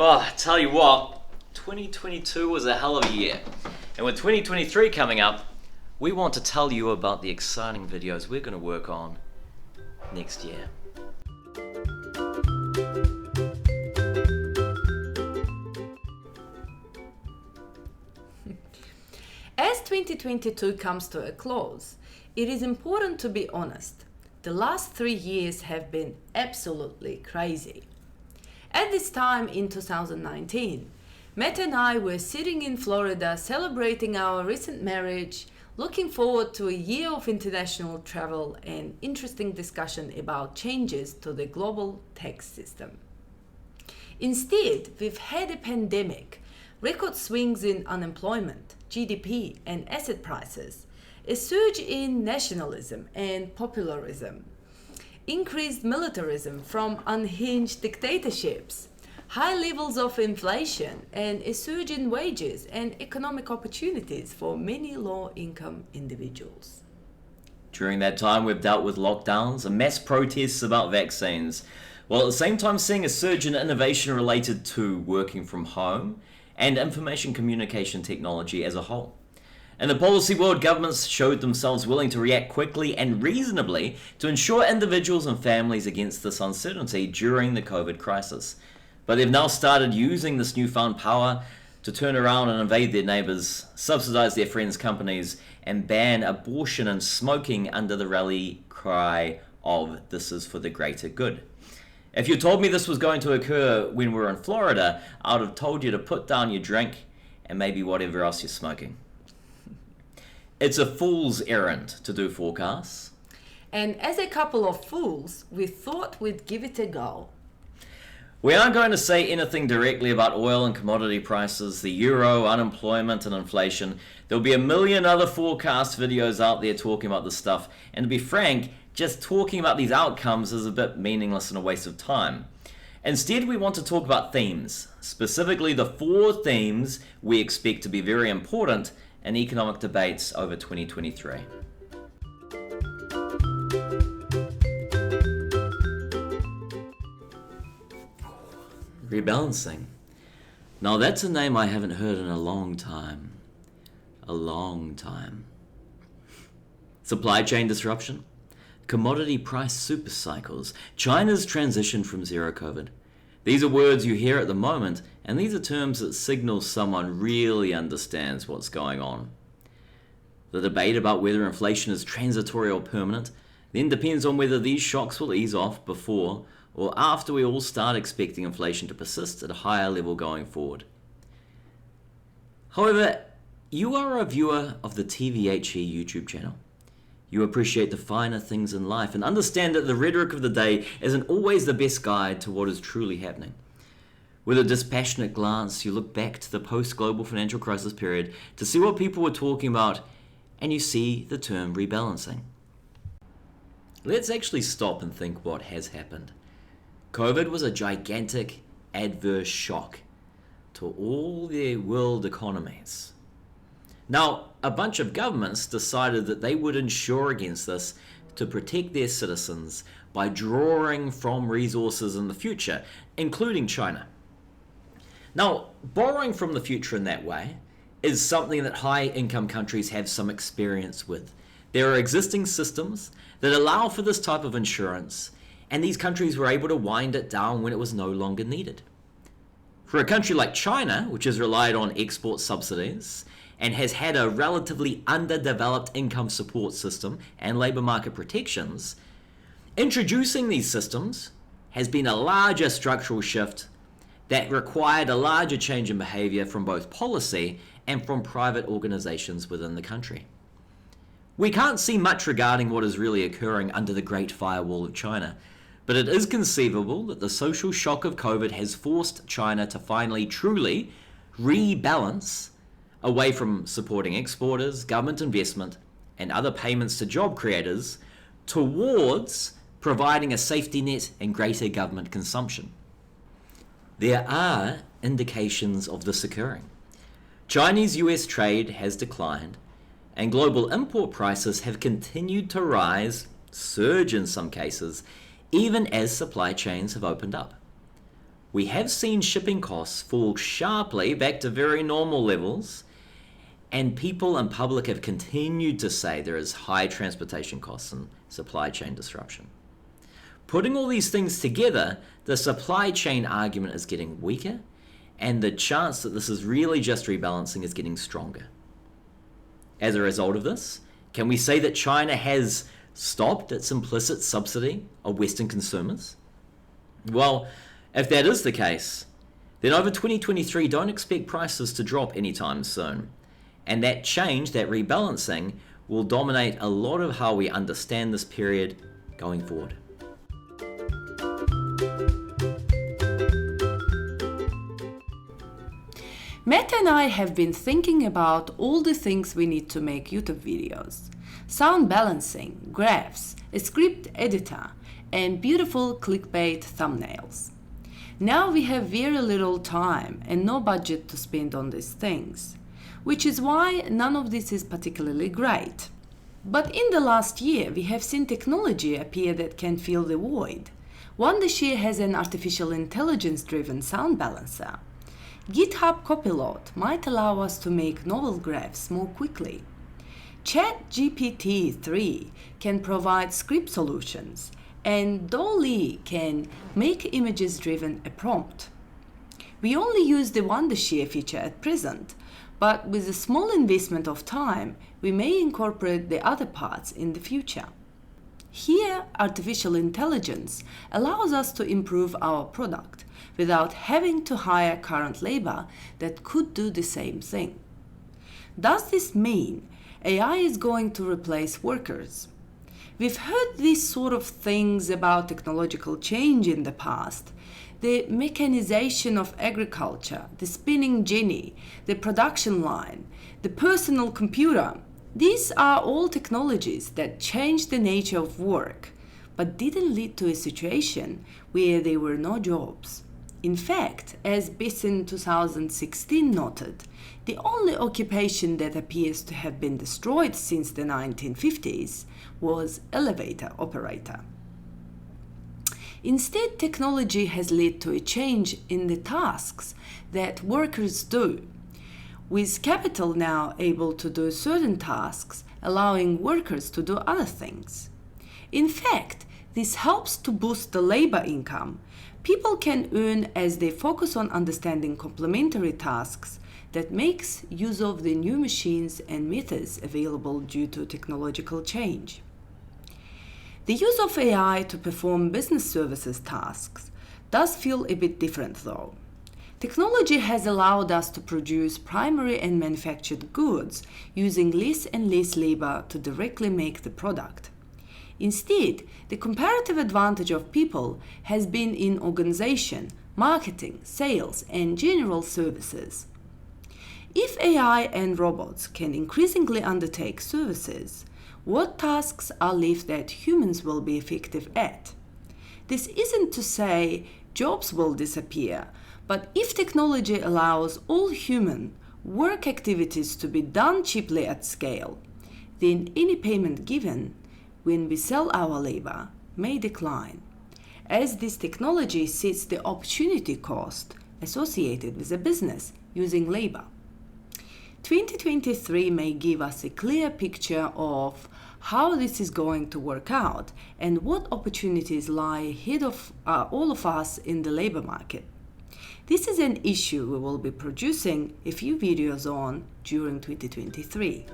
Oh, I tell you what, 2022 was a hell of a year. And with 2023 coming up, we want to tell you about the exciting videos we're going to work on next year. As 2022 comes to a close, it is important to be honest. The last 3 years have been absolutely crazy. At this time in 2019, Matt and I were sitting in Florida celebrating our recent marriage, looking forward to a year of international travel and interesting discussion about changes to the global tax system. Instead, we've had a pandemic, record swings in unemployment, GDP and asset prices, a surge in nationalism and popularism, increased militarism from unhinged dictatorships, high levels of inflation, and a surge in wages and economic opportunities for many low-income individuals. During that time, we've dealt with lockdowns and mass protests about vaccines, while at the same time seeing a surge in innovation related to working from home and information communication technology as a whole. In the policy world, governments showed themselves willing to react quickly and reasonably to ensure individuals and families against this uncertainty during the COVID crisis. But they've now started using this newfound power to turn around and invade their neighbours, subsidise their friends' companies, and ban abortion and smoking under the rally cry of "this is for the greater good." If you told me this was going to occur when we were in Florida, I would have told you to put down your drink and maybe whatever else you're smoking. It's a fool's errand to do forecasts. And as a couple of fools, we thought we'd give it a go. We aren't going to say anything directly about oil and commodity prices, the euro, unemployment and inflation. There'll be a million other forecast videos out there talking about this stuff. And to be frank, just talking about these outcomes is a bit meaningless and a waste of time. Instead, we want to talk about themes, specifically the 4 themes we expect to be very important in economic debates over 2023. Rebalancing. Now that's a name I haven't heard in a long time. A long time. Supply chain disruption, commodity price super cycles, China's transition from zero COVID. These are words you hear at the moment, and these are terms that signal someone really understands what's going on. The debate about whether inflation is transitory or permanent then depends on whether these shocks will ease off before or after we all start expecting inflation to persist at a higher level going forward. However, you are a viewer of the TVHE YouTube channel. You appreciate the finer things in life and understand that the rhetoric of the day isn't always the best guide to what is truly happening. With a dispassionate glance, you look back to the post-global financial crisis period to see what people were talking about, and you see the term rebalancing. Let's actually stop and think what has happened. COVID was a gigantic adverse shock to all the world economies. Now, a bunch of governments decided that they would insure against this to protect their citizens by drawing from resources in the future, including China. Now, borrowing from the future in that way is something that high-income countries have some experience with. There are existing systems that allow for this type of insurance, and these countries were able to wind it down when it was no longer needed. For a country like China, which has relied on export subsidies and has had a relatively underdeveloped income support system and labour market protections, introducing these systems has been a larger structural shift that required a larger change in behaviour from both policy and from private organisations within the country. We can't see much regarding what is really occurring under the Great Firewall of China, but it is conceivable that the social shock of COVID has forced China to finally truly rebalance away from supporting exporters, government investment, and other payments to job creators towards providing a safety net and greater government consumption. There are indications of this occurring. Chinese-US trade has declined, and global import prices have continued to rise, surge in some cases, even as supply chains have opened up. we have seen shipping costs fall sharply back to very normal levels, and people and public have continued to say there is high transportation costs and supply chain disruption. Putting all these things together, the supply chain argument is getting weaker, and the chance that this is really just rebalancing is getting stronger. As a result of this, can we say that China has stopped its implicit subsidy of Western consumers? Well, if that is the case, then over 2023, don't expect prices to drop anytime soon. And that change, that rebalancing, will dominate a lot of how we understand this period going forward. Matt and I have been thinking about all the things we need to make YouTube videos. Sound balancing, graphs, a script editor, and beautiful clickbait thumbnails. Now we have very little time and no budget to spend on these things, which is why none of this is particularly great. But in the last year, we have seen technology appear that can fill the void. Wondershare has an artificial intelligence-driven sound balancer. GitHub Copilot might allow us to make novel graphs more quickly. ChatGPT-3 can provide script solutions, and DALL-E can make images-driven a prompt. We only use the Wondershare feature at present, but with a small investment of time, we may incorporate the other parts in the future. Here, artificial intelligence allows us to improve our product without having to hire current labor that could do the same thing. Does this mean AI is going to replace workers? We've heard these sort of things about technological change in the past. The mechanization of agriculture, the spinning jenny, the production line, the personal computer. These are all technologies that changed the nature of work, but didn't lead to a situation where there were no jobs. In fact, as Besson 2016 noted, the only occupation that appears to have been destroyed since the 1950s was elevator operator. Instead, technology has led to a change in the tasks that workers do, with capital now able to do certain tasks, allowing workers to do other things. In fact, this helps to boost the labor income. People can earn as they focus on understanding complementary tasks that makes use of the new machines and methods available due to technological change. The use of AI to perform business services tasks does feel a bit different though. Technology has allowed us to produce primary and manufactured goods using less and less labor to directly make the product. Instead, the comparative advantage of people has been in organization, marketing, sales, and general services. If AI and robots can increasingly undertake services, what tasks are left that humans will be effective at? This isn't to say jobs will disappear, but if technology allows all human work activities to be done cheaply at scale, then any payment given when we sell our labor may decline, as this technology sets the opportunity cost associated with a business using labor. 2023 may give us a clear picture of how this is going to work out and what opportunities lie ahead of all of us in the labor market. This is an issue we will be producing a few videos on during 2023.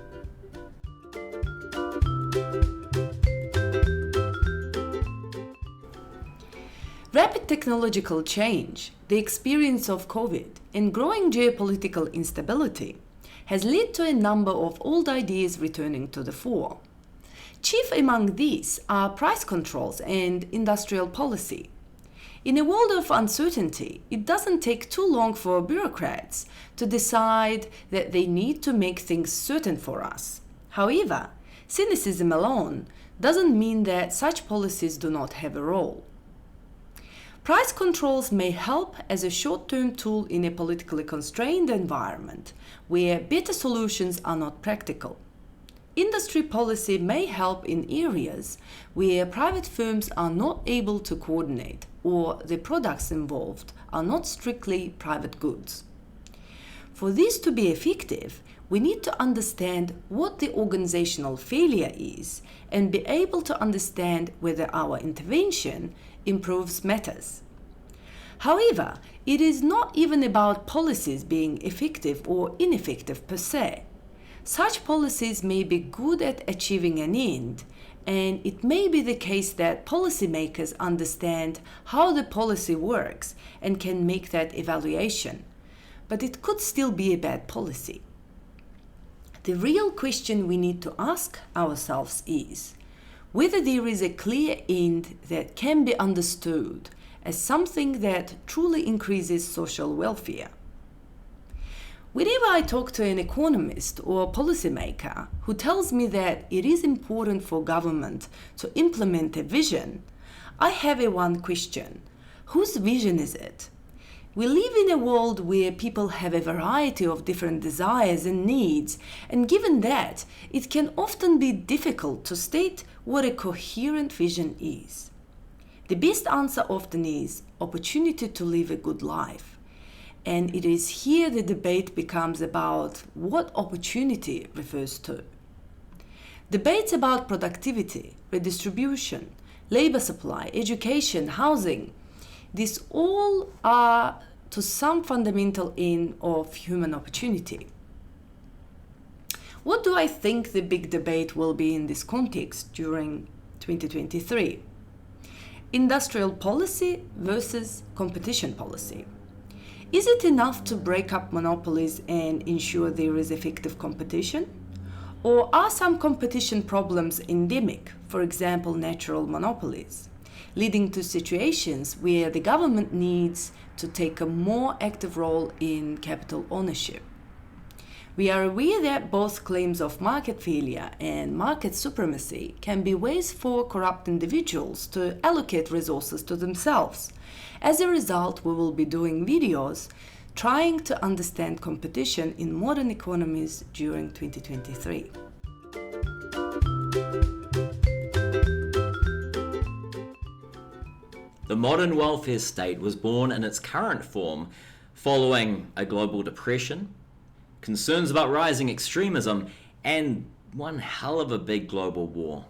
Rapid technological change, the experience of COVID, and growing geopolitical instability has led to a number of old ideas returning to the fore. Chief among these are price controls and industrial policy. In a world of uncertainty, it doesn't take too long for bureaucrats to decide that they need to make things certain for us. However, cynicism alone doesn't mean that such policies do not have a role. Price controls may help as a short-term tool in a politically constrained environment where better solutions are not practical. Industry policy may help in areas where private firms are not able to coordinate or the products involved are not strictly private goods. For this to be effective, we need to understand what the organizational failure is and be able to understand whether our intervention improves matters. However, it is not even about policies being effective or ineffective per se. Such policies may be good at achieving an end, and it may be the case that policymakers understand how the policy works and can make that evaluation, but it could still be a bad policy. The real question we need to ask ourselves is whether there is a clear end that can be understood as something that truly increases social welfare. Whenever I talk to an economist or a policymaker who tells me that it is important for government to implement a vision, I have one question. Whose vision is it? We live in a world where people have a variety of different desires and needs, and given that, it can often be difficult to state what a coherent vision is. The best answer often is opportunity to live a good life. And it is here the debate becomes about what opportunity refers to. Debates about productivity, redistribution, labor supply, education, housing, these all are to some fundamental end of human opportunity. What do I think the big debate will be in this context during 2023? Industrial policy versus competition policy. Is it enough to break up monopolies and ensure there is effective competition? Or are some competition problems endemic, for example, natural monopolies, leading to situations where the government needs to take a more active role in capital ownership? We are aware that both claims of market failure and market supremacy can be ways for corrupt individuals to allocate resources to themselves. As a result, we will be doing videos trying to understand competition in modern economies during 2023. The modern welfare state was born in its current form following a global depression, concerns about rising extremism, and one hell of a big global war.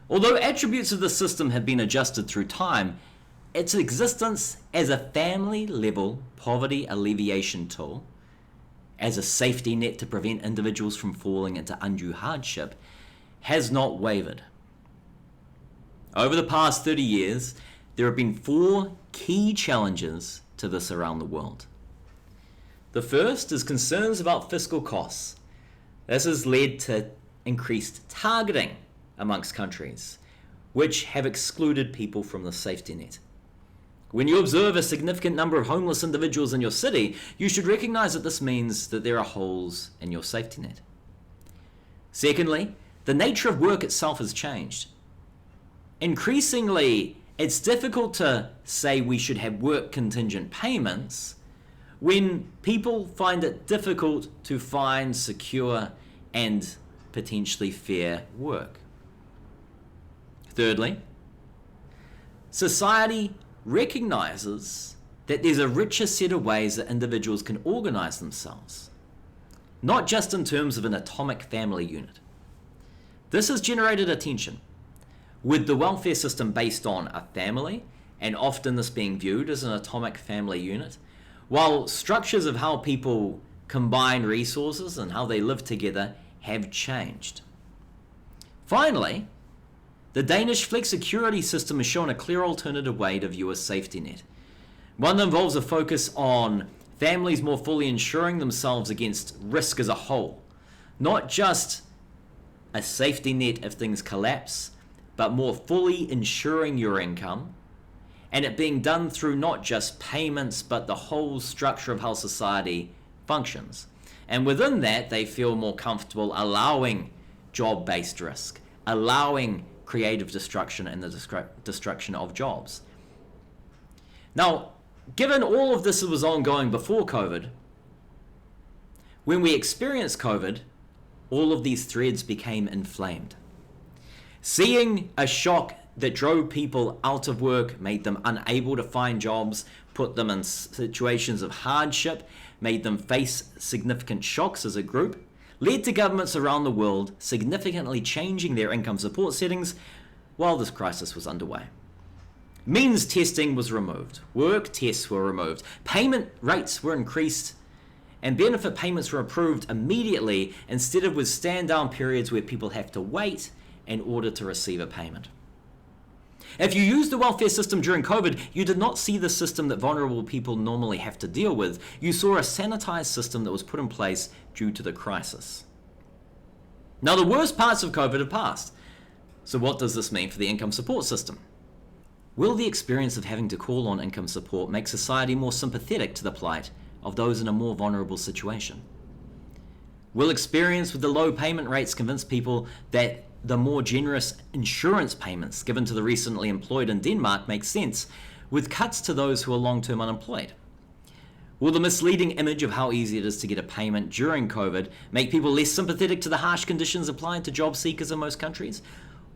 Although attributes of the system have been adjusted through time, its existence as a family-level poverty alleviation tool, as a safety net to prevent individuals from falling into undue hardship, has not wavered. Over the past 30 years, there have been 4 key challenges to this around the world. The first is concerns about fiscal costs. This has led to increased targeting amongst countries, which have excluded people from the safety net. When you observe a significant number of homeless individuals in your city, you should recognize that this means that there are holes in your safety net. Secondly, the nature of work itself has changed. Increasingly, it's difficult to say we should have work contingent payments when people find it difficult to find secure and potentially fair work. Thirdly, society recognizes that there's a richer set of ways that individuals can organize themselves, not just in terms of an atomic family unit. This has generated attention, with the welfare system based on a family, and often this being viewed as an atomic family unit, while structures of how people combine resources and how they live together have changed. Finally, the Danish flexicurity system has shown a clear alternative way to view a safety net. One that involves a focus on families more fully insuring themselves against risk as a whole. Not just a safety net if things collapse, but more fully insuring your income, and it being done through not just payments, but the whole structure of how society functions. And within that, they feel more comfortable allowing job-based risk, allowing creative destruction and the destruction of jobs. Now, given all of this was ongoing before COVID, when we experienced COVID, all of these threads became inflamed. Seeing a shock that drove people out of work, made them unable to find jobs, put them in situations of hardship, made them face significant shocks as a group, led to governments around the world significantly changing their income support settings while this crisis was underway. Means testing was removed, work tests were removed, payment rates were increased, and benefit payments were approved immediately instead of with stand-down periods where people have to wait in order to receive a payment. If you used the welfare system during COVID, you did not see the system that vulnerable people normally have to deal with. You saw a sanitized system that was put in place due to the crisis. Now, the worst parts of COVID have passed. So what does this mean for the income support system? Will the experience of having to call on income support make society more sympathetic to the plight of those in a more vulnerable situation? Will experience with the low payment rates convince people that the more generous insurance payments given to the recently employed in Denmark make sense, with cuts to those who are long-term unemployed? Will the misleading image of how easy it is to get a payment during COVID make people less sympathetic to the harsh conditions applied to job seekers in most countries?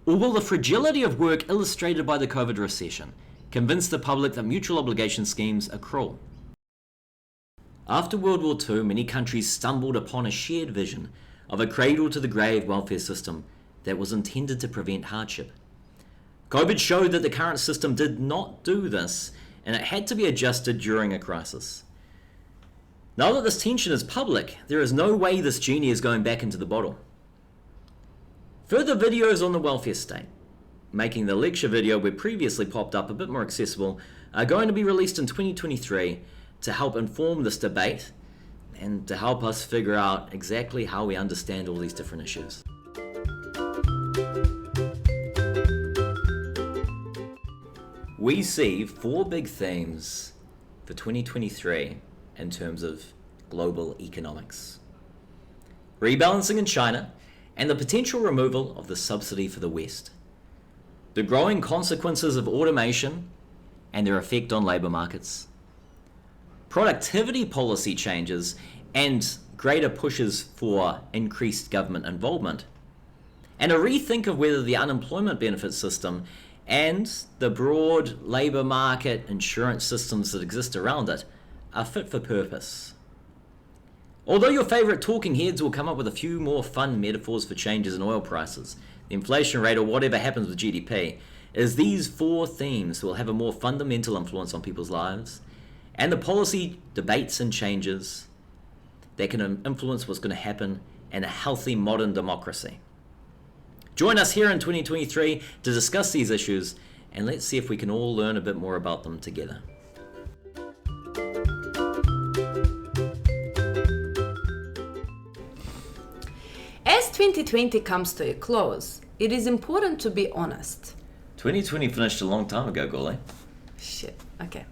Or will the fragility of work illustrated by the COVID recession convince the public that mutual obligation schemes are cruel? After World War II, many countries stumbled upon a shared vision of a cradle-to-the-grave welfare system that was intended to prevent hardship. COVID showed that the current system did not do this, and it had to be adjusted during a crisis. Now that this tension is public, there is no way this genie is going back into the bottle. Further videos on the welfare state, making the lecture video we previously popped up a bit more accessible, are going to be released in 2023 to help inform this debate and to help us figure out exactly how we understand all these different issues. We see 4 big themes for 2023 in terms of global economics. Rebalancing in China and the potential removal of the subsidy for the West. The growing consequences of automation and their effect on labour markets. Productivity policy changes and greater pushes for increased government involvement. And a rethink of whether the unemployment benefit system and the broad labour market insurance systems that exist around it are fit for purpose. Although your favourite talking heads will come up with a few more fun metaphors for changes in oil prices, the inflation rate, or whatever happens with GDP, is these 4 themes will have a more fundamental influence on people's lives and the policy debates and changes that can influence what's going to happen in a healthy modern democracy. Join us here in 2023 to discuss these issues, and let's see if we can all learn a bit more about them together. As 2020 comes to a close, it is important to be honest. 2020 finished a long time ago, Gully. Shit, okay.